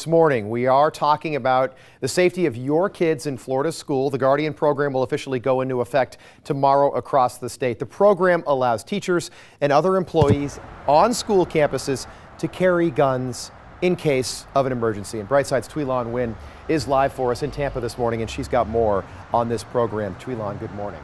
This morning, we are talking about the safety of your kids in Florida school. The Guardian program will officially go into effect tomorrow across the state. The program allows teachers and other employees on school campuses to carry guns in case of an emergency. And Brightside's Tweelon Wynn is live for us in Tampa this morning, and she's got more on this program. Tweelon, good morning.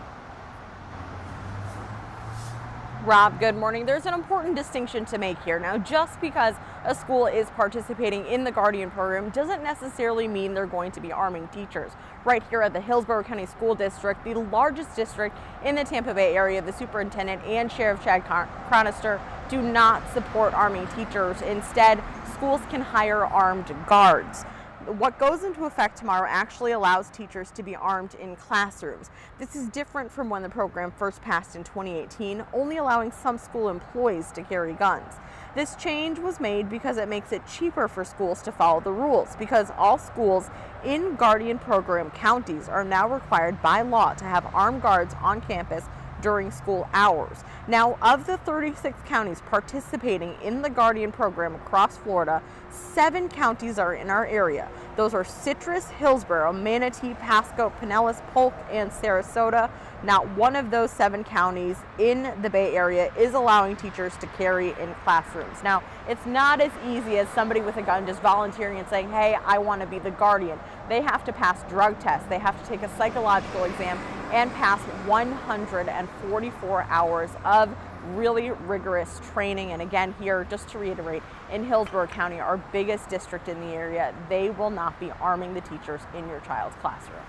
Rob, good morning. There's an important distinction to make here. Now, just because a school is participating in the Guardian program doesn't necessarily mean they're going to be arming teachers. Right here at the Hillsborough County School District, the largest district in the Tampa Bay area, the superintendent and Sheriff Chad Chronister do not support arming teachers. Instead, schools can hire armed guards. What goes into effect tomorrow actually allows teachers to be armed in classrooms. This is different from when the program first passed in 2018, only allowing some school employees to carry guns. This change was made because it makes it cheaper for schools to follow the rules, because all schools in Guardian program counties are now required by law to have armed guards on campus during school hours. Now, of the 36 counties participating in the Guardian program across Florida, 7 counties are in our area. Those are Citrus, Hillsborough, Manatee, Pasco, Pinellas, Polk, and Sarasota. Not one of those 7 counties in the Bay Area is allowing teachers to carry in classrooms. Now, it's not as easy as somebody with a gun just volunteering and saying, hey, I want to be the guardian. They have to pass drug tests, they have to take a psychological exam, and pass 144 hours of really rigorous training. And again, here, just to reiterate, in Hillsborough County, our biggest district in the area, they will not be arming the teachers in your child's classroom.